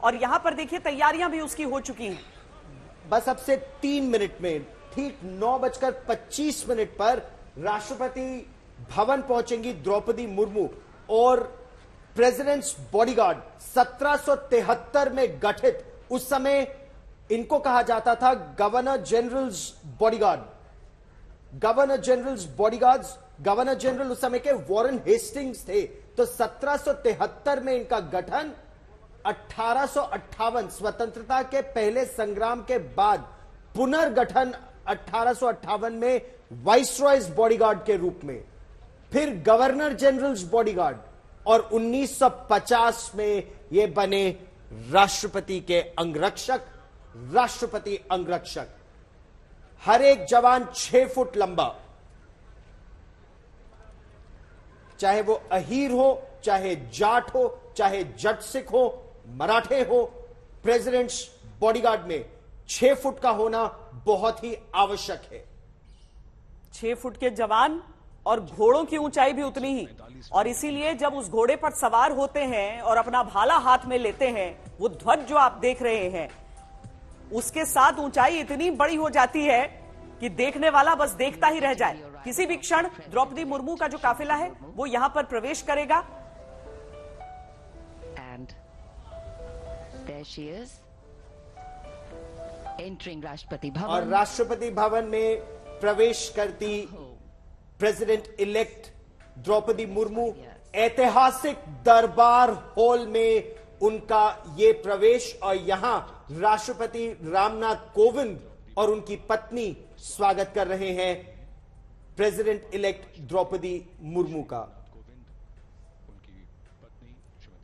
और यहां पर देखिए तैयारियां भी उसकी हो चुकी हैं। बस अब से 3 मिनट में ठीक 9:25 पर राष्ट्रपति भवन पहुंचेंगी द्रौपदी मुर्मू और प्रेसिडेंट्स बॉडीगार्ड 1773 में गठित, उस समय इनको कहा जाता था governor generals bodyguard. Governor generals bodyguards, governor general उस समय के वॉरेन हेस्टिंग्स थे। तो 1773 में इनका गठन, 1858 स्वतंत्रता के पहले संग्राम के बाद पुनर्गठन 1858 में वाइसरॉयज बॉडीगार्ड के रूप में, फिर गवर्नर जनरल्स बॉडीगार्ड, और 1950 में ये बने राष्ट्रपति के अंगरक्षक। राष्ट्रपति अंगरक्षक, हर एक जवान 6 फुट लंबा, चाहे वो अहीर हो, चाहे जाट हो, चाहे जट सिख हो, मराठे हो, प्रेसिडेंट्स बॉडीगार्ड में 6 फुट का होना बहुत ही आवश्यक है। 6 फुट के जवान और घोड़ों की ऊंचाई भी उतनी ही, और इसीलिए जब उस घोड़े पर सवार होते हैं और अपना भाला हाथ में लेते हैं, वो ध्वज जो आप देख रहे हैं उसके साथ ऊंचाई इतनी बड़ी हो जाती है कि देखने वाला बस देखता ही रह जाए। किसी भी क्षण द्रौपदी मुर्मू का जो काफिला है वो यहां पर प्रवेश करेगा। And there she is, entering Rashtrapati Bhavan. और राष्ट्रपति भवन में प्रवेश करती प्रेसिडेंट इलेक्ट द्रौपदी मुर्मू। ऐतिहासिक दरबार हॉल में उनका ये प्रवेश, और यहां राष्ट्रपति रामनाथ कोविंद और उनकी पत्नी स्वागत कर रहे हैं प्रेसिडेंट इलेक्ट द्रौपदी मुर्मू का।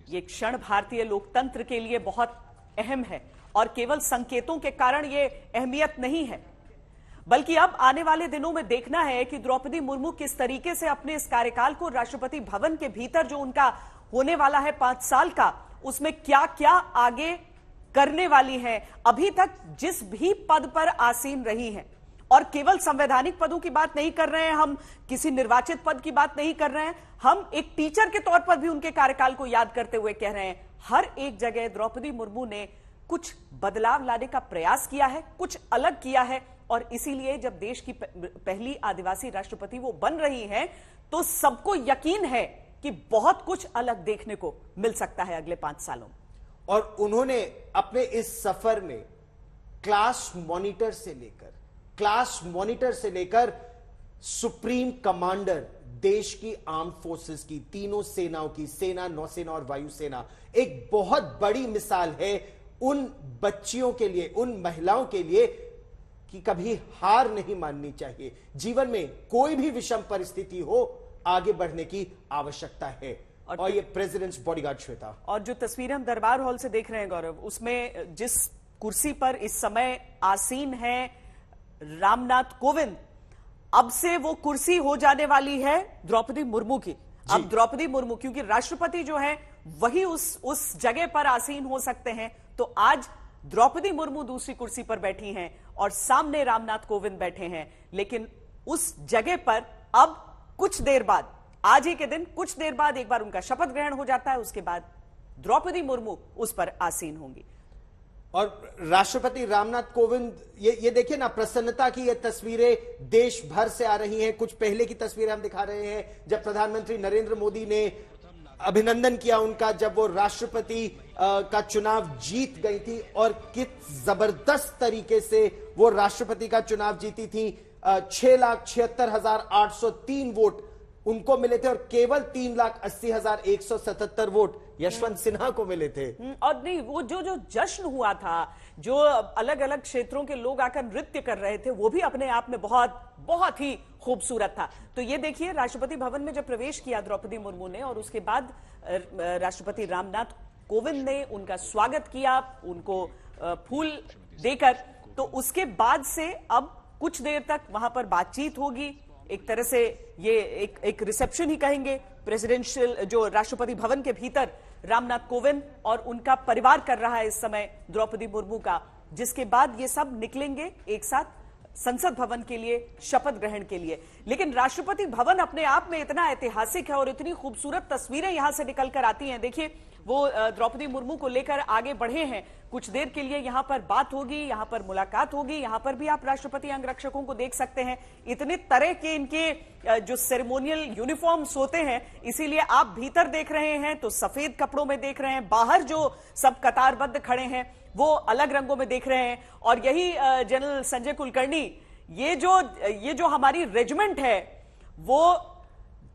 ये क्षण भारतीय लोकतंत्र के लिए बहुत अहम है, और केवल संकेतों के कारण ये अहमियत नहीं है, बल्कि अब आने वाले दिनों में देखना है कि द्रौपदी मुर्मू किस तरीके से अपने इस कार्यकाल को राष्ट्रपति भवन के भीतर जो उनका होने वाला है 5 साल का, उसमें क्या क्या आगे करने वाली है। अभी तक जिस भी पद पर आसीन रही हैं, और केवल संवैधानिक पदों की बात नहीं कर रहे हैं हम, किसी निर्वाचित पद की बात नहीं कर रहे हैं हम, एक टीचर के तौर पर भी उनके कार्यकाल को याद करते हुए कह रहे हैं, हर एक जगह द्रौपदी मुर्मू ने कुछ बदलाव लाने का प्रयास किया है, कुछ अलग किया है। और इसीलिए जब देश की पहली आदिवासी राष्ट्रपति वो बन रही हैं, तो सबको यकीन है कि बहुत कुछ अलग देखने को मिल सकता है अगले 5 सालों में। और उन्होंने अपने इस सफर में क्लास मॉनिटर से लेकर सुप्रीम कमांडर देश की आर्म फोर्सेस की, तीनों सेनाओं की, सेना, नौसेना और वायुसेना, एक बहुत बड़ी मिसाल है उन बच्चियों के लिए, उन महिलाओं के लिए कि कभी हार नहीं माननी चाहिए। जीवन में कोई भी विषम परिस्थिति हो, आगे बढ़ने की आवश्यकता है। और ये प्रेसिडेंट्स बॉडीगार्ड श्वेता, और जो तस्वीरें हम दरबार हॉल से देख रहे हैं गौरव, उसमें जिस कुर्सी पर इस समय आसीन है रामनाथ कोविंद, अब से वो कुर्सी हो जाने वाली है द्रौपदी मुर्मू की। अब द्रौपदी मुर्मू, क्योंकि राष्ट्रपति जो है वही उस जगह पर आसीन हो सकते हैं, तो आज द्रौपदी मुर्मू दूसरी कुर्सी पर बैठी हैं और सामने रामनाथ कोविंद बैठे हैं। लेकिन उस जगह पर अब कुछ देर बाद, आज ही के दिन कुछ देर बाद एक बार उनका शपथ ग्रहण हो जाता है, उसके बाद द्रौपदी मुर्मू उस पर आसीन होंगी। और राष्ट्रपति रामनाथ कोविंद, ये देखिए ना, प्रसन्नता की ये तस्वीरें देश भर से आ रही हैं। कुछ पहले की तस्वीरें हम दिखा रहे हैं जब प्रधानमंत्री नरेंद्र मोदी ने अभिनंदन किया उनका, जब वो राष्ट्रपति का चुनाव जीत गई थी, और किस जबरदस्त तरीके से वो राष्ट्रपति का चुनाव जीती थी। 6,76,803 वोट उनको मिले थे, और केवल 3,80,177 वोट यशवंत सिन्हा को मिले थे। और नहीं, वो जो जश्न हुआ था, जो अलग अलग क्षेत्रों के लोग आकर नृत्य कर रहे थे, वो भी अपने आप में बहुत बहुत ही खूबसूरत था। तो ये देखिए, राष्ट्रपति भवन में जब प्रवेश किया द्रौपदी मुर्मू ने, और उसके बाद राष्ट्रपति रामनाथ कोविंद ने उनका स्वागत किया, उनको फूल देकर। तो उसके बाद से अब कुछ देर तक वहां पर बातचीत होगी, एक तरह से ये एक रिसेप्शन ही कहेंगे, प्रेसिडेंशियल, जो राष्ट्रपति भवन के भीतर रामनाथ कोविंद और उनका परिवार कर रहा है इस समय द्रौपदी मुर्मू का, जिसके बाद ये सब निकलेंगे एक साथ संसद भवन के लिए, शपथ ग्रहण के लिए। लेकिन राष्ट्रपति भवन अपने आप में इतना ऐतिहासिक है और इतनी खूबसूरत तस्वीरें यहां से निकल कर आती हैं। देखिए, वो द्रौपदी मुर्मू को लेकर आगे बढ़े हैं। कुछ देर के लिए यहां पर बात होगी, यहां पर मुलाकात होगी, यहां पर भी आप राष्ट्रपति अंगरक्षकों को देख सकते हैं। इतने तरह के इनके जो सेरेमोनियल यूनिफॉर्म्स होते हैं, इसीलिए आप भीतर देख रहे हैं तो सफेद कपड़ों में देख रहे हैं, बाहर जो सब कतारबद्ध खड़े हैं वो अलग रंगों में देख रहे हैं। और यही जनरल संजय कुलकर्णी, ये जो हमारी रेजिमेंट है वो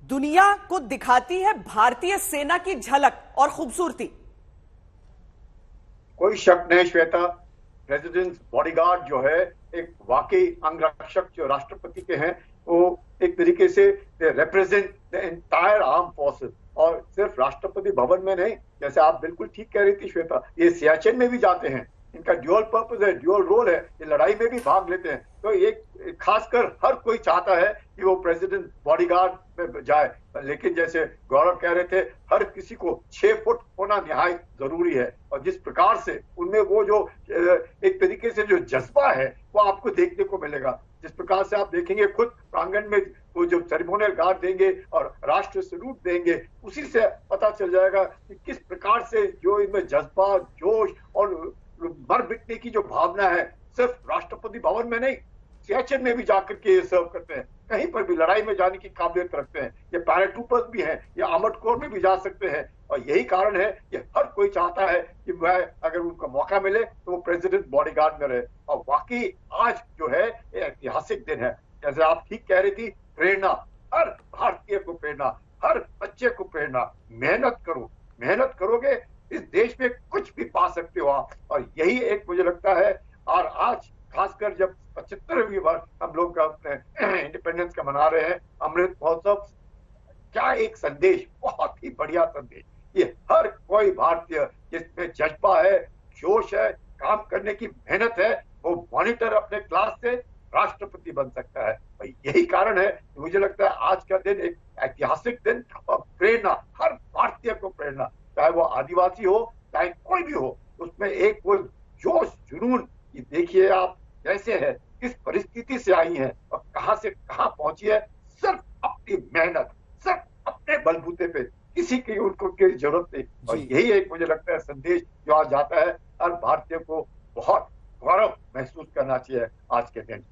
दुनिया को दिखाती है भारतीय सेना की झलक और खूबसूरती। कोई शक नहीं श्वेता, प्रेसिडेंट बॉडीगार्ड जो है एक वाकई अंगरक्षक जो राष्ट्रपति के हैं, वो एक तरीके से represent the entire arm forces. और सिर्फ राष्ट्रपति भवन में नहीं, जैसे आप बिल्कुल ठीक कह रही थी श्वेता, ये सियाचिन में भी जाते हैं, इनका ड्यूअल पर्पस है, ड्यूअल रोल है, ये लड़ाई में भी भाग लेते हैं। तो एक खासकर हर कोई चाहता है कि वो प्रेसिडेंट बॉडीगार्ड में जाए, लेकिन जैसे गौरव कह रहे थे, हर किसी को 6 फुट होना निहायत जरूरी है। और जिस प्रकार से उनमें वो जो एक तरीके से जो जज्बा है वो आपको देखने को मिलेगा। जिस प्रकार से आप देखेंगे खुद प्रांगण में वो जो सेरेमोनियल गार्ड देंगे और राष्ट्र सल्यूट देंगे, उसी से पता चल जाएगा कि किस प्रकार से जो इनमें जज्बा, जोश और मर मिटने की जो भावना है, सिर्फ राष्ट्रपति भवन में नहीं, सियाचिन में भी जाकर के ये सर्व करते हैं, कहीं पर भी लड़ाई में जाने की काबिलियत रखते हैं। ये पैराट्रूपर्स भी हैं, ये आर्मर्ड कोर में भी जा सकते हैं। और यही कारण है कि हर कोई चाहता है कि वह अगर उनको मौका मिले तो वो प्रेसिडेंट बॉडीगार्ड में रहे। और वाकई आज जो है ये ऐतिहासिक दिन है। जैसे आप ठीक कह रही थी, प्रेरणा, हर भारतीय को प्रेरणा, हर बच्चे को प्रेरणा। मेहनत करो, मेहनत करोगे इस देश में कुछ भी पा सकते हो आप। और यही एक मुझे लगता है, और आज खासकर जब 75वीं वर्ष हम लोग अपने इंडिपेंडेंस का मना रहे हैं, अमृत महोत्सव, क्या एक संदेश, बहुत ही बढ़िया संदेश। ये हर कोई भारतीय जिसमें जज्बा है, जोश है, काम करने की मेहनत है, वो मॉनिटर अपने क्लास से राष्ट्रपति बन सकता है। और यही कारण है मुझे लगता है आज का दिन एक ऐतिहासिक दिन, और प्रेरणा, हर भारतीय को प्रेरणा, चाहे वो आदिवासी हो चाहे कोई भी हो, उसमें एक वो जोश, जुनून, ये देखिए आप कैसे है, किस परिस्थिति से आई है और कहां से कहां पहुंची है, सिर्फ अपनी मेहनत, सिर्फ अपने बलबूते पे, किसी की उनको की जरूरत नहीं। और यही एक मुझे लगता है संदेश जो आज जाता है, हर भारतीय को बहुत गौरव महसूस करना चाहिए आज के दिन।